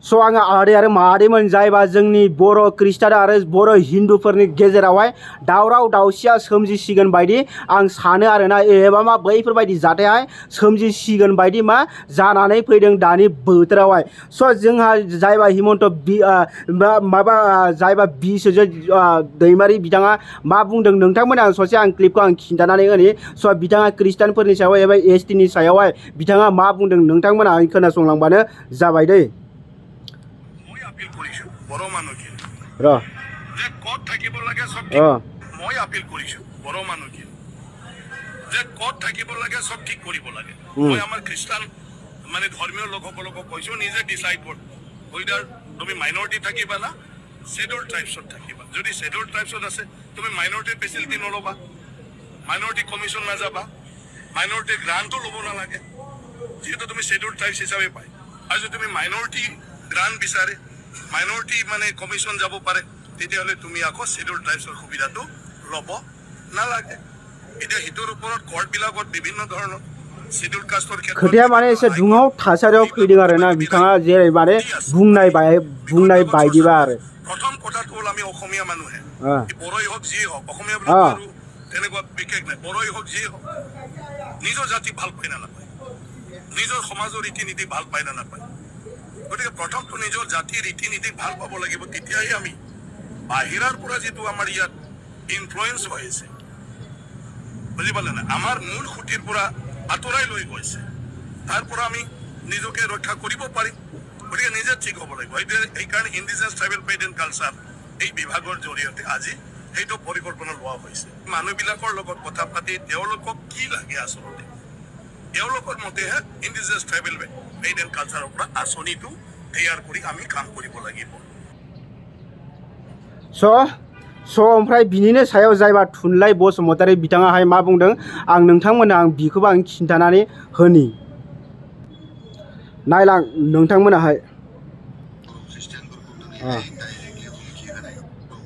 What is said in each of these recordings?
स' आङो आदै आरो मादैमोन जायबा जोंनि बर' खृष्टान आरो बर' हिन्दुफोरनि गेजेरावहाय दावराव दावसिया सोमजिसिगोन बायदि आं सानो आरोना एबा मा बैफोरबायदि जाथायाहाय सोमजिसिगोन बायदि मा जानानै फैदों दानि बोथोरावहाय। स' जोंहा जायबा हिमन्त जायबा बिस्वजित दैमारि बिथाङा मा बुंदों नोंथांमोना ससे आं क्लिपखौ आं खिन्थानानै होनि। स' बिथाङा खृष्टानफोरनि सायाव एबा एसटिनि सायावहाय बिथाङा मा बुंदों नोंथांमोना खोनासंलांबानो जाबाय दै। আপিল কৰিছো বড় মানুহখিনি ৰ যে কত থাকিব লাগে সব মই আপিল কৰিছো বড় মানুহখিনি যে কত থাকিব লাগে সব ঠিক কৰিব লাগে। মই আমাৰ খ্ৰীষ্টান মানে ধৰ্মীয় লোকসকলক কৈছো নিজে ডিসাইড কৰ ওইদার তুমি মাইনরিটি থাকিবা না শেডুল ট্রাইবসত থাকিবা। যদি শেডুল ট্রাইবসত আছে তুমি মাইনরিটিৰ ফেসিলিটি নলবা, মাইনরিটি কমিশন নাযাবা, মাইনরিটিৰ গ্ৰান্টও ল'ব নালাগে যেহেতু তুমি শেডুল ট্রাইবস হিচাপে পাই। আৰু যদি তুমি মাইনরিটি গ্ৰান্ট বিচাৰে মাইনরিটি মানে কমিশন যাব পাৰে তেতিয়াহ'লে তুমি আকৌ শেডুল ট্রাইবসৰ সুবিধাটো ল'ব নালাগে। এতিয়া হিটোৰ ওপৰত কোৰ্টবিলাকত বিভিন্ন ধৰণৰ শেডুল কাষ্টৰ खोथाया माने एसे दुङाव थासारियाव फैदों आरोना बिथाङा जेरै माने बुंनाय बायदिबा आरो প্ৰথম কথাটো হ'ল আমি অসমীয়া মানুহে বড়ই হওক যিয়ে হওক অসমীয়া বুলি তেনেকুৱা বিশেষ নাই, বড়ই হওক যিয়ে হওক নিজৰ জাতি ভাল পায় না নাপায়, নিজৰ সমাজৰ ৰীতি নীতি ভাল পায় না নাপায়। গতিকে প্ৰথমটো নিজৰ জাতিৰ ৰীতি নীতি ভাল পাব লাগিব, তেতিয়াহে আমি বাহিৰৰ পৰা যিটো আমাৰ ইয়াত ইনফ্লুৱেঞ্চ হৈ আছে বুজি পালে না, আমাৰ মূল খুঁটিৰ পৰা আঁতৰাই লৈ গৈছে, তাৰ পৰা আমি নিজকে ৰক্ষা কৰিব পাৰিম। গতিকে নিজে ঠিক হ'ব লাগিব। এইকাৰণে indigenous tribal paid and culture এই বিভাগৰ জৰিয়তে আজি সেইটো পৰিকল্পনা লোৱা হৈছে। মানুহবিলাকৰ লগত কথা পাতি তেওঁলোকক কি লাগে আচলতে তেওঁলোকৰ মতেহে ইণ্ডিজিনাছ ট্ৰাইবেল পেইড এণ্ড কালচাৰৰ পৰা আঁচনিটো তৈয়াৰ কৰি আমি কাম কৰিব লাগিব। स' ओमफ्राय बिनिनो सायाव जायबा थुनलाइ बसुमतारी बिथाङाहाय मा बुंदों आं नोंथांमोननो आं बिखौबो आं खिन्थानानै होनि। नायलां नोंथांमोनाहाय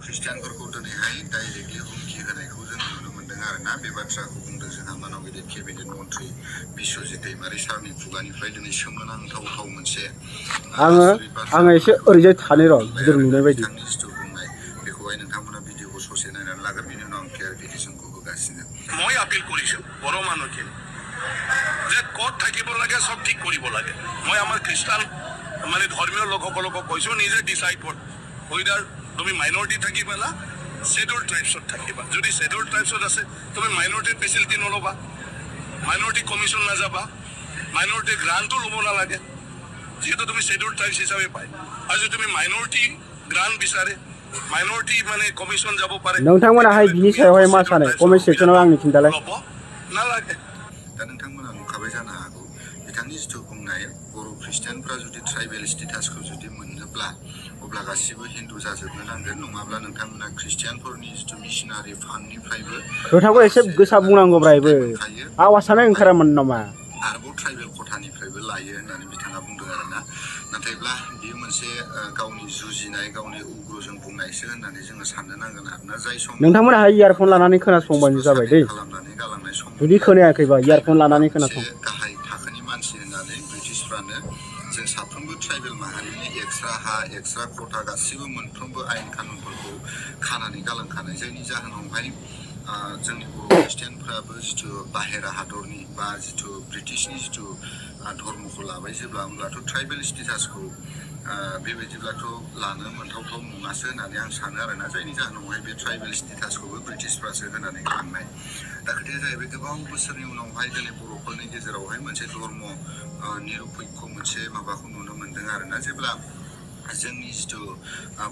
ख्रिस्टियानफोरखौ दिनैहाय डाइरेक्टलि हुमखि होनायखौ जों नुनो मोन्दों आरोना। बे बाथ्राखौ बुंदों जोंहा मानाव गिदिर केबिनेट मन्त्रि बिस्वजित दैमारी सारनि खुगानिफ्राय दिनै सोमोनांथाव मोनसे आङो एसे ओरैजाय थानो र' गिदिर नुनाय बायदि बिथांनि जिथु बुंनाय बेखौहाय नोंथांमोना भिडिअखौ ससे नायनानै लागोन, बिनि उनाव आं क्लियारिफिकेसनखौ होगासिनो। মই আপিল কৰিছো বড় মানুহখিনি যে কত থাকিব লাগে সব ঠিক কৰিব লাগে। মই আমাৰ খ্ৰীষ্টান মানে ধৰ্মীয় লোকসকলক কৈছো নিজে ডিসাইড কৰ ওইদার তুমি মাইনরিটি থাকিবা না শেডুল ট্রাইবসত থাকিবা। যদি শেডুল ট্রাইবসত আছে তুমি মাইনরিটিৰ ফেসিলিটি নলবা, মাইনরিটি কমিশন নাযাবা, মাইনরিটিৰ গ্ৰান্টও ল'ব নালাগে যেহেতু তুমি শেডুল ট্রাইবস হিচাপে পাই। আৰু যদি তুমি মাইনরিটি গ্ৰান্ট বিচাৰে মাইনরিটি মানে কমিশন যাব পাৰে नोंथांमोनाहाय बिनि सायावहाय मा सानो कमेन्ट सेक्सनाव आंनो खिन्थालाय। नालागे दा नोंथांमोना नुखाबाय जानो हागौ बिथांनि जिथु बुंनाय बर' ख्रिस्टियानफ्रा जुदि ट्राइबेल स्टेटासखौ जुदि मोननोब्ला अब्ला गासिबो हिन्दु जाजोबनो नांगोन, नङाब्ला नोंथांमोना ख्रिस्टियानफोरनि जिथु मिशनारि फान्डनिफ्रायबो खोथाखौ एसे गोसा बुंनांगौ ब्रायबो आवासानो ओंखारामोन नामा। आरोबाव ट्राइबेल खथानिफ्रायबो लायो होननानै बिथाङा बुंदों आरोना। नाथायब्ला बेयो मोनसे गावनि जुजिनाय गावनि उग्रजों बुंनायसो होननानै जोङो साननो नांगोन आरोना। जाय सम नोंथांमोनाहाय इयारफन लानानै खोनासंबानो जाबाय दै, खालामनानै गालांनाय सम जुदि खोनायाखैबा इयारफन लानानै खोनासं। गाहाय थाखोनि मानसि होननानै ब्रिटिशफ्रानो जों साफ्रोमबो ट्राइबेल माहारिनि एक्सट्रा हा एक्सट्रा खथा गासिबो मोनफ्रोमबो आयेन कानुनफोरखौ खानानै गालांखानाय, जायनि जाहोनावहाय जोंनि बर' ख्रिस्टियानफ्राबो जिथु बाहेरा हादरनि बा जिथु ब्रिटिशनि जिथु धर्मखौ लाबाय जेब्ला होमब्लाथ' ट्राइबेल स्टेटासखौ बेबायदिब्लाथ' लानो मोनथावथाव नङासो होननानै आं सानो आरोना। जायनि जाहोनावहाय बे ट्राइबेल स्टेटासखौबो ब्रिटिशफ्रासो होनानै गालांनाय। दा खोथाया जाहैबाय गोबां बोसोरनि उनावहाय दिनै बर'फोरनि गेजेरावहाय मोनसे धर्म निरपेक्ष मोनसे माबाखौ नुनो मोन्दों आरोना। जेब्ला जोंनि जिथु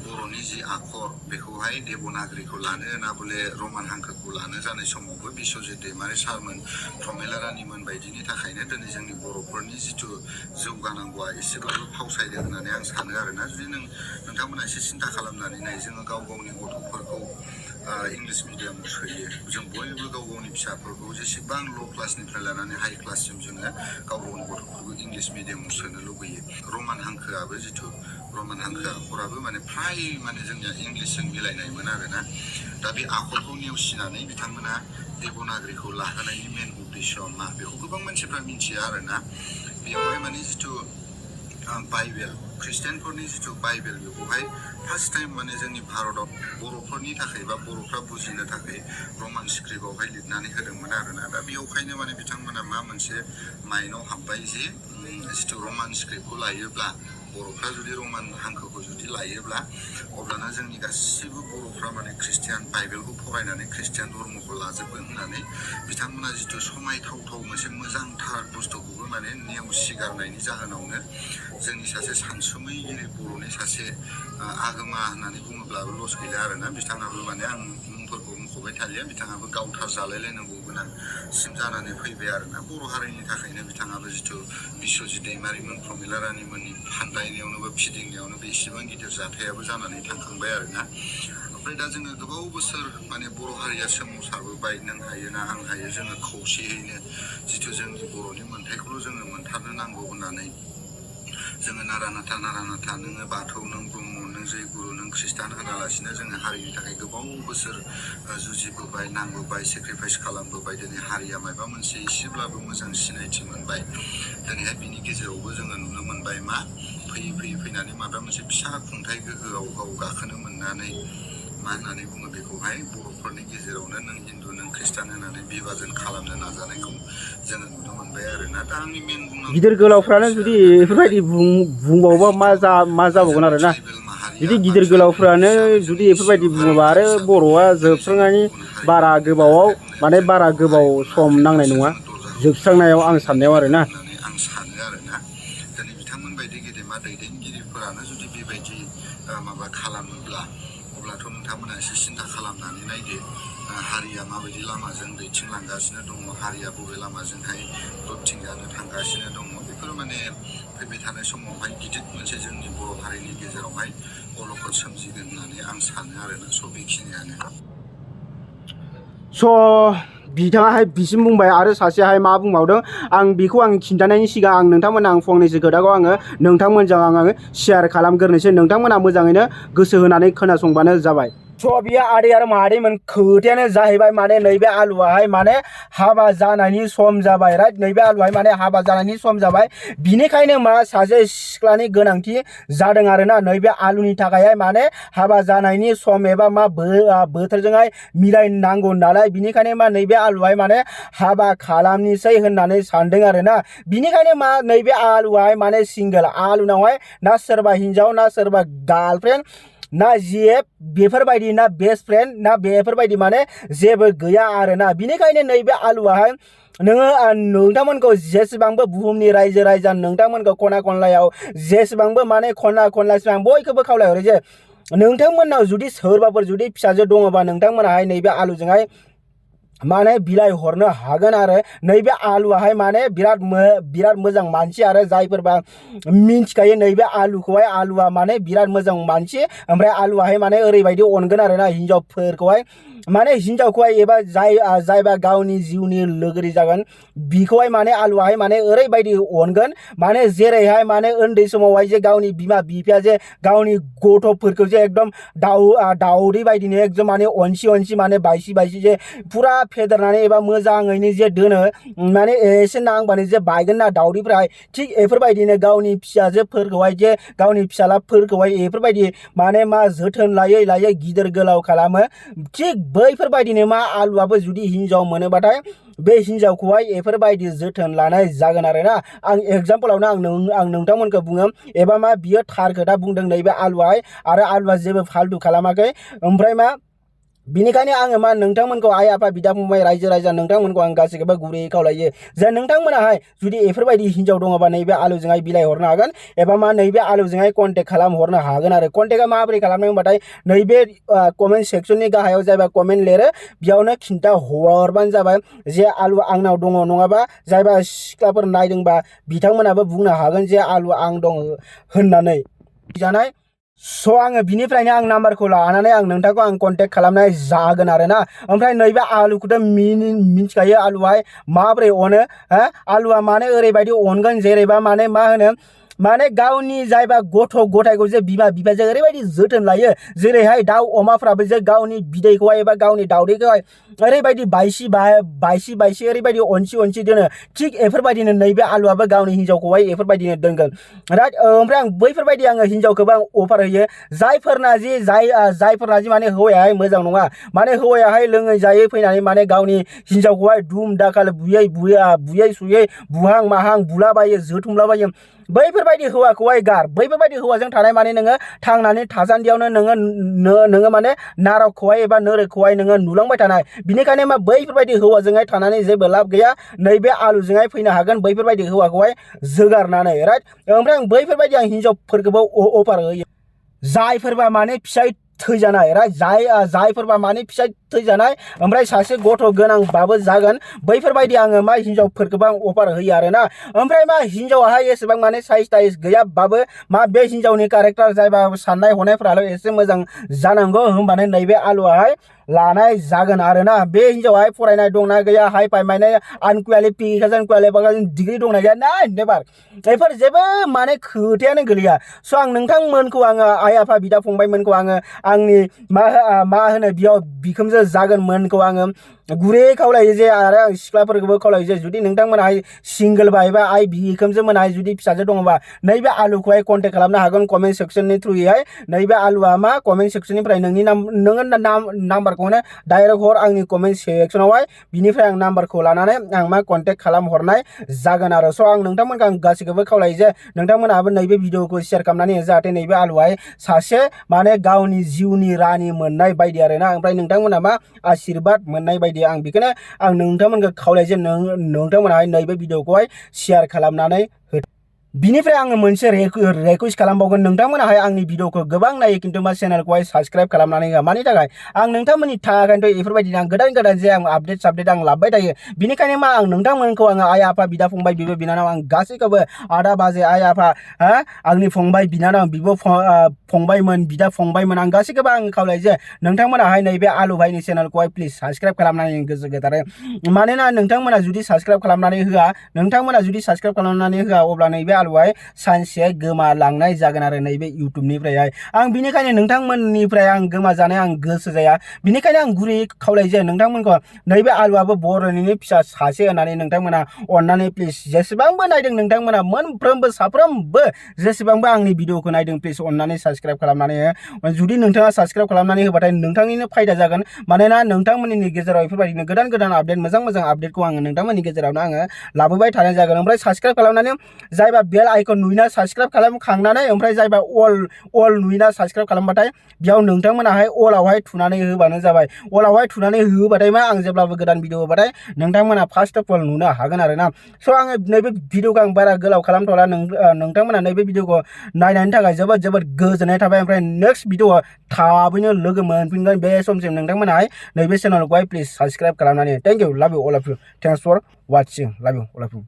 बर'नि जि आखर बेखौहाय देबनागरिखौ लानो ना बले रमान हांखोखौ लानो जानाय समावबो बिस्वजित दैमारी सारमोन प्रमेला रानीमोन बायदिनि थाखायनो दिनै जोंनि बर'फोरनि जिथु जौगानांगौआ एसेब्लाबो फावसायदों होननानै आं सानो आरोना। जुदि नोंथांमोना एसे सिन्था खालामनानै नाय, जोङो गाव गावनि गथ'फोरखौ इंलिश मिडियामाव सोयो, जों बयबो गाव गावनि फिसाफोरखौ जेसेबां ल' क्लासनिफ्राय लानानै हाई क्लाससिम जोङो गाव गावनि गथ'फोरखौ इंलिश मिडियामाव सोनो लुबैयो। रमान हांखोआबो जिथु रमान हांखो आखराबो माने फ्राय माने जोंनिया इंलिशजों मिलायनायमोन आरोना। दा बे आखरखौ नेवसिनानै बिथांमोना देबनागरिखौ लाहोनायनि मेन उद्देश्यआ मा बेखौ गोबां मानसिफ्रा मिथिया आरोना। बेयावहाय माने जिथु बाइबेल ख्रिस्टियानफोरनि जिथु बाइबेल बेखौहाय फार्स्ट टाइम माने जोंनि भारताव बर'फोरनि थाखाय बा बर'फ्रा बुजिनो थाखाय रमान स्क्रिप्टआवहाय लिरनानै होदोंमोन आरोना। दा बेयावखायनो माने बिथांमोना मा मोनसे माइन्डआव हाबबाय जे जिथु रमान स्क्रिप्टखौ लायोब्ला बर'फ्रा जुदि रमान हांखोखौ जुदि लायोब्ला अब्लाना जोंनि गासिबो बर'फ्रा माने ख्रिस्टियान बाइबेलखौ फरायनानै ख्रिस्टियान धर्मखौ लाजोबगोन होननानै बिथांमोना जिथु समायथावथाव मोनसे मोजांथार बुस्थुखौबो माने नेवसिगारनायनि जाहोनावनो जोंनि सासे सानसुमैगिरि बर'नि सासे आगोमा होननानै बुङोब्लाबो लस गैला आरोना। बिथाङाबो माने आं मुंफोरखौ मख'बाय थालिया, बिथाङाबो गावथार जालायलायनांगौ गोनांसिम जानानै फैबाय आरोना। बर' हारिनि थाखायनो बिथाङाबो जिथु बिस्वजित दैमारिमोन प्रमिला रानिमोननि फान्दायनायावनो बा फिदिंनायावनो बे इसेबां गिदिर जाथायाबो जानानै थांखांबाय आरोना। ओमफ्राय दा जोङो गोबाव बोसोर माने बर' हारिया सोमावसारबोबाय, नों हायो ना आं हायो, जोङो खौसेयैनो जिथु जोंनि बर'नि मोन्थायखौल' जोङो मोनथारनो नांगौ होननानै जोङो नारा नाथा नोङो बाथौ, नों ब्रह्म, नों जयगुरु, नों ख्रिस्टान होनालासिनो जोङो हारिनि थाखाय गोबाव बोसोर जुजिबोबाय, नांबोबाय, सेक्रिफाइस खालामबोबाय। दिनै हारिया माबा मोनसे एसेब्लाबो मोजां सिनायथि मोनबाय। दिनैहाय बिनि गेजेरावबो जोङो नुनो मोनबाय मा फैयै फैनानै माबा मोनसे फिसा खुंथाइ गोहोआव गाव गाखोनो मोननानै मा होननानै बुङो बेखौहाय बर'फोरनि गेजेरावनो नों हिन्दु नों ख्रिस्टान होनानै बिभाजन खालामनो नाजानायखौ जोङो नुनो मोनबाय आरोना। दा आंनि मेन गिदिर गोलावफ्रानो जुदि बेफोरबायदि बुंबावोबा मा जाबावगोन आरोना। जुदि गिदिर गोलावफ्रानो जुदि बेफोरबायदि बुङोबा आरो बर'आ जोबस्रांनायनि बारा गोबाव सम नांनाय नङा जोबस्रांनायाव, आं साननायाव आरोना। आं सानो आरोना। दिनै बिथांमोन बायदि गेदेमा दैदेनगिरिफोरानो जुदि बेबायदि माबा खालामोब्ला अब्लाथ' नोंथांमोना एसे सिन्था खालामनानै नायदो हारिया माबायदि लामाजों दैथिंलांगासिनो दङ, हारिया बबे लामाजोंहाय दबथिंजानो थांगासिनो दङ। बेफोर माने फैबाय थानाय समावहाय गिदिर मोनसे जोंनि बर' हारिनि गेजेरावहाय अलखद सोमजिगोन होननानै आं सानो आरोना। स' बेखिनियानो। बिथाङाहाय बिसिम बुंबाय आरो सासेयाहाय मा बुंबावदों आं बेखौ आं खिन्थानायनि सिगां नोंथांमोना आं फंनैसो खोथाखौ नोंथांमोनजों आङो शेयार खालामग्रोनोसै। नोंथांमोना मोजाङैनो गोसो होनानै खोनासंबानो जाबाय। बियो आदै आरो मादैमोन खोथायानो जाहैबाय माने नैबे आलुआहाय माने हाबा जानायनि सम जाबाय, राइट। नैबे आलुआहाय माने हाबा जानायनि सम जाबाय। बिनिखायनो मा सासे सिख्लानि गोनांथि जादों आरोना। नैबे आलुनि थाखायहाय माने हाबा जानायनि सम एबा मा बोथोरजोंहाय मिलायनांगौ नालाय, बिनिखायनो मा नैबे आलुआहाय माने हाबा खालामनिसै होननानै सानदों आरोना। बिनिखायनो मा नैबे आलुआहाय माने सिंगोल, आलुनावहाय ना सोरबा हिन्जाव ना सोरबा गार्लफ्रेन्ड ना जेब बेफोरबायदि ना बेस्ट फ्रेन्ड ना बेफोरबायदि माने जेबो गैया आरोना। बिनिखायनो नैबे आलुआहाय नोंथांमोनखौ जेसेबांबो बुहुमनि रायजो राजा नोंथांमोनखौ खना खनलायाव जेसेबांबो माने खना खनलासिम आं बयखौबो खावलायहरो जे नोंथांमोननाव जुदि सोरबाफोर जुदि फिसाजो दङबा नोंथांमोनाहाय नैबे आलुजोंहाय माने बिलाइ हरनो हागोन आरो। नैबे आलुआहाय माने बिराद मोजां मानसि आरो जायफोरबा मिन्थिखायो नैबे आलुखौहाय, आलुआ माने बिराद मोजां मानसि। ओमफ्राय आलुआहाय माने ओरैबायदि अनगोन आरोना हिन्जावफोरखौहाय, माने हिन्जावखौहाय एबा जायबा गावनि जिउनि लोगोरि जागोन बिखौहाय माने आलुआहाय माने ओरैबायदि अनगोन माने जेरैहाय माने उन्दै समावहाय जे गावनि बिमा बिफाया जे गावनि गथ'फोरखौ जे एकदम दाउदै बायदिनो एकदम माने अनसि माने बायसि जे फुरा फेदेरनानै एबा मोजाङैनो जे दोनो, माने एसे नांबानो जे बायगोन ना दाउदैफ्राहाय, थिग बेफोरबायदिनो गावनि फिसाजोफोरखौहाय जे गावनि फिसालाफोरखौहाय बेफोरबायदि माने मा जोथोन लायै गिदिर गोलाव खालामो। थिग बैफोरबायदिनो मा आलुआबो जुदि हिन्जाव मोनोबाथाय बे हिन्जावखौहाय बेफोरबायदि जोथोन लानाय जागोन आरोना। आं एगजामपोलावनो आं नोंथांमोनखौ बुङो एबा मा बियो थार खोथा बुंदों नैबे आलुआहाय, आरो आलुआ जेबो फाल्तु खालामाखै। ओमफ्राय मा बिनिखायनो आङो मा नोंथांमोनखौ आइ आफा बिदा फंबाय रायजो राजा नोंथांमोनखौ आं गासैखौबो गुरैयै खावलायो जे नोंथांमोनाहाय जुदि बेफोरबायदि हिन्जाव दङबा नैबे आलुजोंहाय बिलाइ हरनो हागोन एबा मा नैबे आलुजोंहाय कन्टेक्ट खालामहरनो हागोन आरो। कन्टेक्टआ माबोरै खालामनो होनबाथाय नैबे कमेन्ट सेक्सननि गाहायाव जायबा कमेन्ट लिरो बेयावनो खिन्था हरबानो जाबाय जे आलु आंनाव दङ, नङाबा जायबा सिख्लाफोर नायदोंबा बिथांमोनाबो बुंनो हागोन जे आलु आं दङ होननानै जानाय। आङो बिनिफ्रायनो आं नाम्बारखौ लानानै आं नोंथांखौ आं कन्टेक्ट खालामनाय जागोन आरोना। ओमफ्राय नैबे आलुखौथ' मिन्थिखायो आलुआहाय माबोरै अनो, आलुआ माने ओरैबायदि अनगोन जेरैबा माने मा होनो माने गावनि जायबा गथ' गथायखौ जे बिमा बिफाजों ओरैबायदि जोथोन लायो जेरैहाय दाउ अमाफ्राबो जे गावनि बिदैखौहाय एबा गावनि दाउदैखौहाय ओरैबायदि बायसि ओरैबायदि अनसि दोनो थिग एफोरबायदिनो नैबे आलुआबो गावनि हिन्जावखौहाय एफोरबायदिनो दोनगोन राइट ओमफ्राय आं बैफोरबायदि आङो हिन्जावखौबो आं अफार होयो जायफोरना जि माने हौवायाहाय मोजां नङा माने हौवायाहाय लोङै जायै फैनानै माने गावनि हिन्जावखौहाय दुम दाखाल बुयै सुयै बुहां माहां बुलाबायो जोथुमलाबायो बैफोरबायदि हौवाखौहाय गार बैफोरबायदि हौवाजों थानाय माने नोङो थांनानै थासान्दियावनो नोङो माने नारकखौहाय एबा नोरकखौहाय नोङो नुलांबाय थानाय बिनिखायनो मा बैफोरबायदि हौवाजोंहाय थानानै जेबो लाब गैया नैबे आलुजोंहाय फैनो हागोन बैफोरबायदि हौवाखौहाय जोगारनानै राइट ओमफ्राय आं बैफोरबायदि आं हिन्जावफोरखौबो अफार होयो जायफोरबा माने फिसाय थैजानाय राइट जायफोरबा माने फिसाय थैजानाय ओमफ्राय सासे गथ' गोनांबाबो जागोन बैफोरबायदि आङो मा हिन्जावफोरखौबो आं अफार होयो आरोना ओमफ्राय मा हिन्जावाहाय एसेबां माने साइज टाइज गैयाबाबो मा बे हिन्जावनि कारेक्टार जायबा साननाय हनायफ्राल' एसे मोजां जानांगौ होमबानो नैबे आलुआहाय लानाय जागोन आरोना बे हिन्जावाहाय फरायनाय दंना गैया हाइ फाइ माने आनकुवालिफिकेसन डिग्री दंना गैया ना नेभार बेफोर जेबो माने खोथायानो गोलैया स' आं नोंथांमोनखौ आङो आइ आफा बिदा फंबायमोनखौ आङो आंनि मा होनो बेयाव बिखोमजो जागोनमोनखौ आङो गुरै खावलायो जे आरो आं सिख्लाफोरखौबो खावलायो जे जुदि नोंथांमोनाहाय सिंगोलबा एबा आइ बिखोमजो मोनाहाय जुदि फिसाजो दङबा नैबे आलुखौहाय कन्टेक्ट खालामनो हागोन कमेन्ट सेक्सननि थ्रुयैहाय नैबे आलुआ मा कमेन्ट सेक्सननिफ्राय नोङो नाम्बारखौनो डाइरेक्ट हर आंनि कमेन्ट सेक्सनावहाय बिनिफ्राय आं नाम्बारखौ लानानै आं मा कन्टेक्ट खालामहरनाय जागोन आरो स' आं नोंथांमोनखौ आं गासैखौबो खावलायो जे नोंथांमोनाबो नैबे भिडिअखौ शेयार खालामनानै जाहाथे नैबे आलुआहाय सासे माने गावनि जिउनि रानि मोननाय बायदि आरोना ओमफ्राय नोंथांमोना मा आशीर्बाद मोननाय बायदि आं बेखौनो आं नोंथांमोनखौ खावलायो जे नोंथांमोनाहाय नैबे भिडिअखौहाय शेयार खालामनानै हो बिनिफ्राय आङो मोनसे रिक्वेस्ट खालामबावगोन नोंथांमोनाहाय आंनि भिडिअखौ गोबां नायो खिन्थु मा चेनेलखौहाय साबस्क्राइब खालामनानै होआ मानि थाखाय आं नोंथांमोननि थाखायथ' बेफोरबायदिनो आं गोदान जे आं आपडेट आं लाबोबाय थायो बिनिखायनो मा आं नोंथांमोनखौ आङो आइ आफा बिदा फंबाय बिब' बिनानाव आं गासैखौबो आदा बाजै आइ आफा आंनि फंबाय बिनानाव बिब' फंबायमोन बिदा फंबायमोन आं गासैखौबो आं खावलायो जे नोंथांमोनाहाय नैबे आलु भाइनि चेनेलखौहाय प्लिज साबस्क्राइब खालामनानै गोसो गोथारै मानोना नोंथांमोना जुदि साबस्क्राइब खालामनानै होआ अब्ला नैबे आलुआहाय सानसे गोमालांनाय जागोन आरो नैबे इउटुबनिफ्रायहाय आं बिनिखायनो नोंथांमोननिफ्राय आं गोमाजानाय आं गोसो जाया बिनिखायनो आं गुरैयै खावलायो जे नोंथांमोनखौ नैबे आलुआबो बर'निनो फिसा सासे होननानै नोंथांमोना अननानै प्लिज जेसेबांबो नायदों नोंथांमोना मोनफ्रोमबो साफ्रोमबो जेसेबांबो आंनि भिडिअखौ नायदों प्लिज अननानै साबस्क्राइब खालामनानै हो जुदि नोंथाङा साबस्क्राइब खालामनानै होबाथाय नोंथांनिनो फायदा जागोन मानोना नोंथांमोननि गेजेराव बेफोरबायदिनो गोदान आपडेट मोजां आपडेटखौ आङो नोंथांमोननि गेजेरावनो आङो लाबोबाय थानाय जागोन ओमफ्राय साबस्क्राइब खालामनानै जायबा बेल आइकन नुयोना साबस्क्राइब खालामखांनानै ओमफ्राय जायबा अल नुयोना साबस्क्राइब खालामबाथाय बेयाव नोंथांमोनाहाय अलावहाय थुनानै होबानो जाबाय अलावहाय थुनानै होबाथाय मा आं जेब्लाबो गोदान भिडिअ होबाथाय नोंथांमोना फार्स्ट अफ अल नुनो हागोन आरोना स' आङो नैबे भिडिअखौ आं बारा गोलाव खालामथ'ला नोंथांमोना नैबे भिडिअखौ नायनायनि थाखाय जोबोद गोजोननाय थाबाय ओमफ्राय नेक्स्ट भिडिअ थाबैनो लोगो मोनफिनगोन बे समसिम नोंथांमोनाहाय नैबे चेनेलखौहाय प्लिज साबस्क्राइब खालामनानै thank you love you all of you thanks for watching love you all of you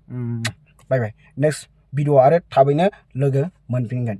bye bye next video आरो थाबैनो लोगो मोनफिनगोन।